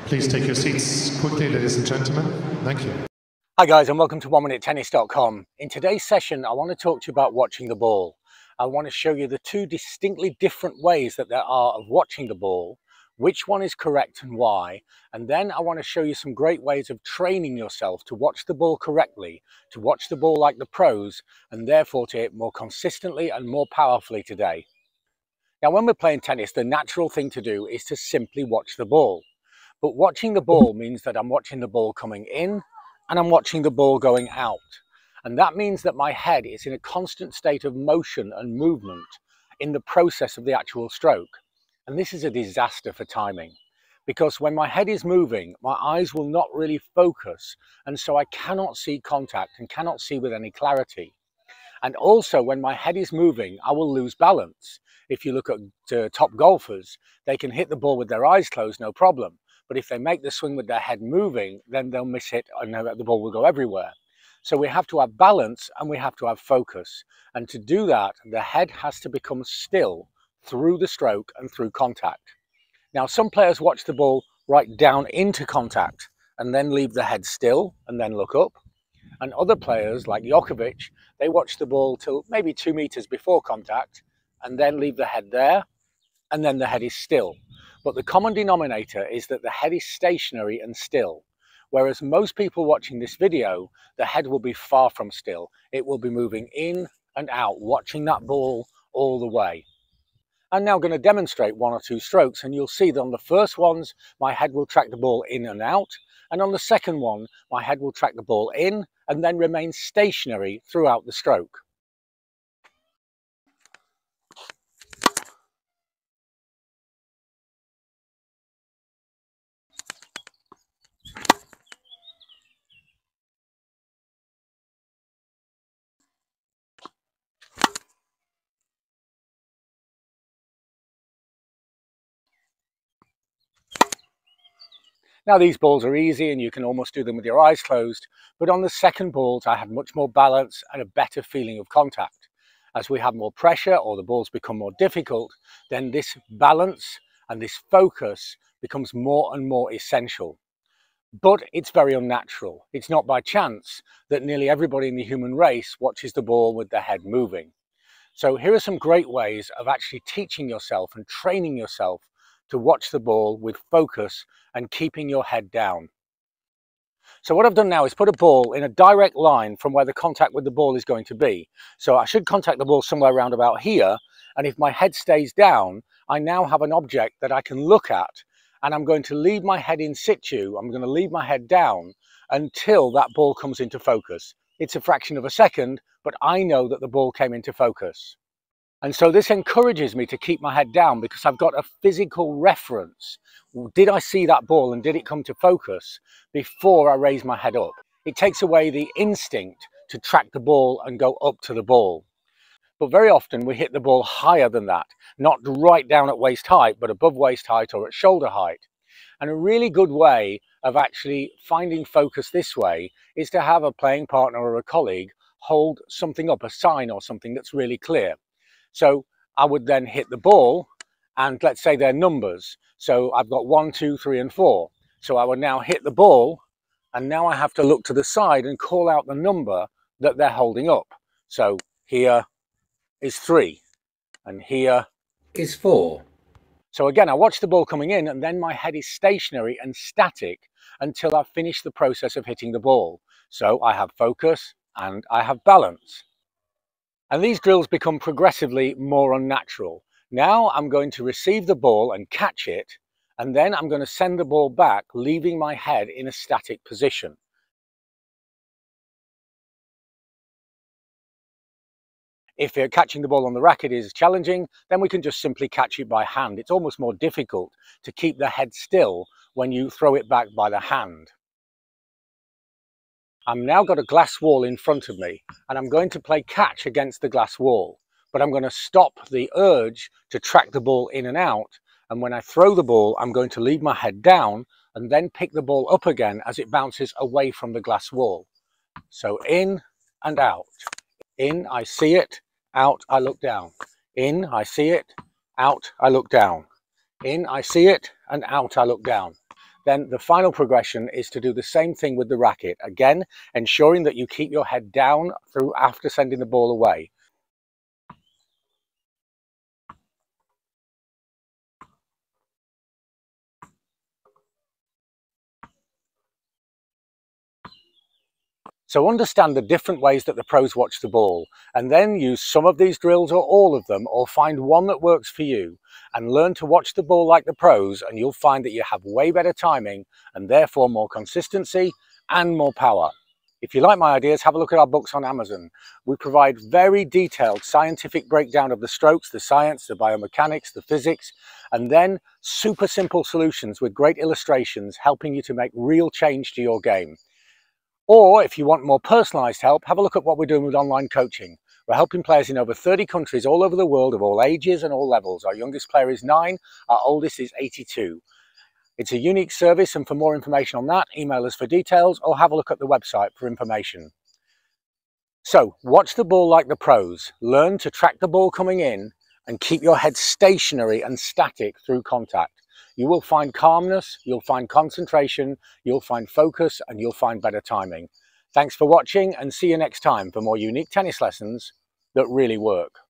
Please take your seats quickly, ladies and gentlemen. Thank you. Hi guys, and welcome to oneminutetennis.com. In today's session, I want to talk to you about watching the ball. I want to show you the two distinctly different ways that there are of watching the ball, which one is correct and why, and then I want to show you some great ways of training yourself to watch the ball correctly, to watch the ball like the pros, and therefore to hit more consistently and more powerfully today. Now, when we're playing tennis, the natural thing to do is to simply watch the ball. But watching the ball means that I'm watching the ball coming in and I'm watching the ball going out. And that means that my head is in a constant state of motion and movement in the process of the actual stroke. And this is a disaster for timing, because when my head is moving, my eyes will not really focus. And so I cannot see contact and cannot see with any clarity. And also when my head is moving, I will lose balance. If you look at top golfers, they can hit the ball with their eyes closed, no problem. But if they make the swing with their head moving, then they'll miss it and the ball will go everywhere. So we have to have balance and we have to have focus. And to do that, the head has to become still through the stroke and through contact. Now, some players watch the ball right down into contact and then leave the head still and then look up. And other players, like Djokovic, they watch the ball till maybe 2 meters before contact and then leave the head there, and then the head is still. But the common denominator is that the head is stationary and still, whereas most people watching this video, the head will be far from still. It will be moving in and out, watching that ball all the way. I'm now going to demonstrate one or two strokes, and you'll see that on the first ones, my head will track the ball in and out, and on the second one, my head will track the ball in and then remain stationary throughout the stroke. Now, these balls are easy and you can almost do them with your eyes closed, but on the second balls I have much more balance and a better feeling of contact. As we have more pressure or the balls become more difficult, then this balance and this focus becomes more and more essential. But it's very unnatural. It's not by chance that nearly everybody in the human race watches the ball with their head moving. So here are some great ways of actually teaching yourself and training yourself to watch the ball with focus and keeping your head down. So what I've done now is put a ball in a direct line from where the contact with the ball is going to be. So I should contact the ball somewhere around about here, and if my head stays down, I now have an object that I can look at, and I'm going to leave my head in situ. I'm going to leave my head down until that ball comes into focus. It's a fraction of a second, but I know that the ball came into focus. And so this encourages me to keep my head down because I've got a physical reference. Did I see that ball and did it come to focus before I raise my head up? It takes away the instinct to track the ball and go up to the ball. But very often we hit the ball higher than that, not right down at waist height, but above waist height or at shoulder height. And a really good way of actually finding focus this way is to have a playing partner or a colleague hold something up, a sign or something that's really clear. So I would then hit the ball and let's say they're numbers. So I've got 1, 2, 3 and 4. So I would now hit the ball and now I have to look to the side and call out the number that they're holding up. So here is 3 and here is 4. So again, I watch the ball coming in and then my head is stationary and static until I've finished the process of hitting the ball. So I have focus and I have balance. And these drills become progressively more unnatural. Now I'm going to receive the ball and catch it, and then I'm going to send the ball back, leaving my head in a static position. If catching the ball on the racket is challenging, then we can just simply catch it by hand. It's almost more difficult to keep the head still when you throw it back by the hand. I've now got a glass wall in front of me and I'm going to play catch against the glass wall, but I'm going to stop the urge to track the ball in and out, and when I throw the ball I'm going to leave my head down and then pick the ball up again as it bounces away from the glass wall. So in and out. In, I see it. Out, I look down. In, I see it. Out, I look down. In, I see it, and out, I look down. Then the final progression is to do the same thing with the racket. Again, ensuring that you keep your head down through after sending the ball away. So understand the different ways that the pros watch the ball, and then use some of these drills or all of them, or find one that works for you and learn to watch the ball like the pros, and you'll find that you have way better timing and therefore more consistency and more power. If you like my ideas, have a look at our books on Amazon. We provide very detailed scientific breakdown of the strokes, the science, the biomechanics, the physics, and then super simple solutions with great illustrations helping you to make real change to your game. Or if you want more personalised help, have a look at what we're doing with online coaching. We're helping players in over 30 countries all over the world of all ages and all levels. Our youngest player is 9, our oldest is 82. It's a unique service, and for more information on that, email us for details or have a look at the website for information. So, watch the ball like the pros. Learn to track the ball coming in and keep your head stationary and static through contact. You will find calmness, you'll find concentration, you'll find focus, and you'll find better timing. Thanks for watching, and see you next time for more unique tennis lessons that really work.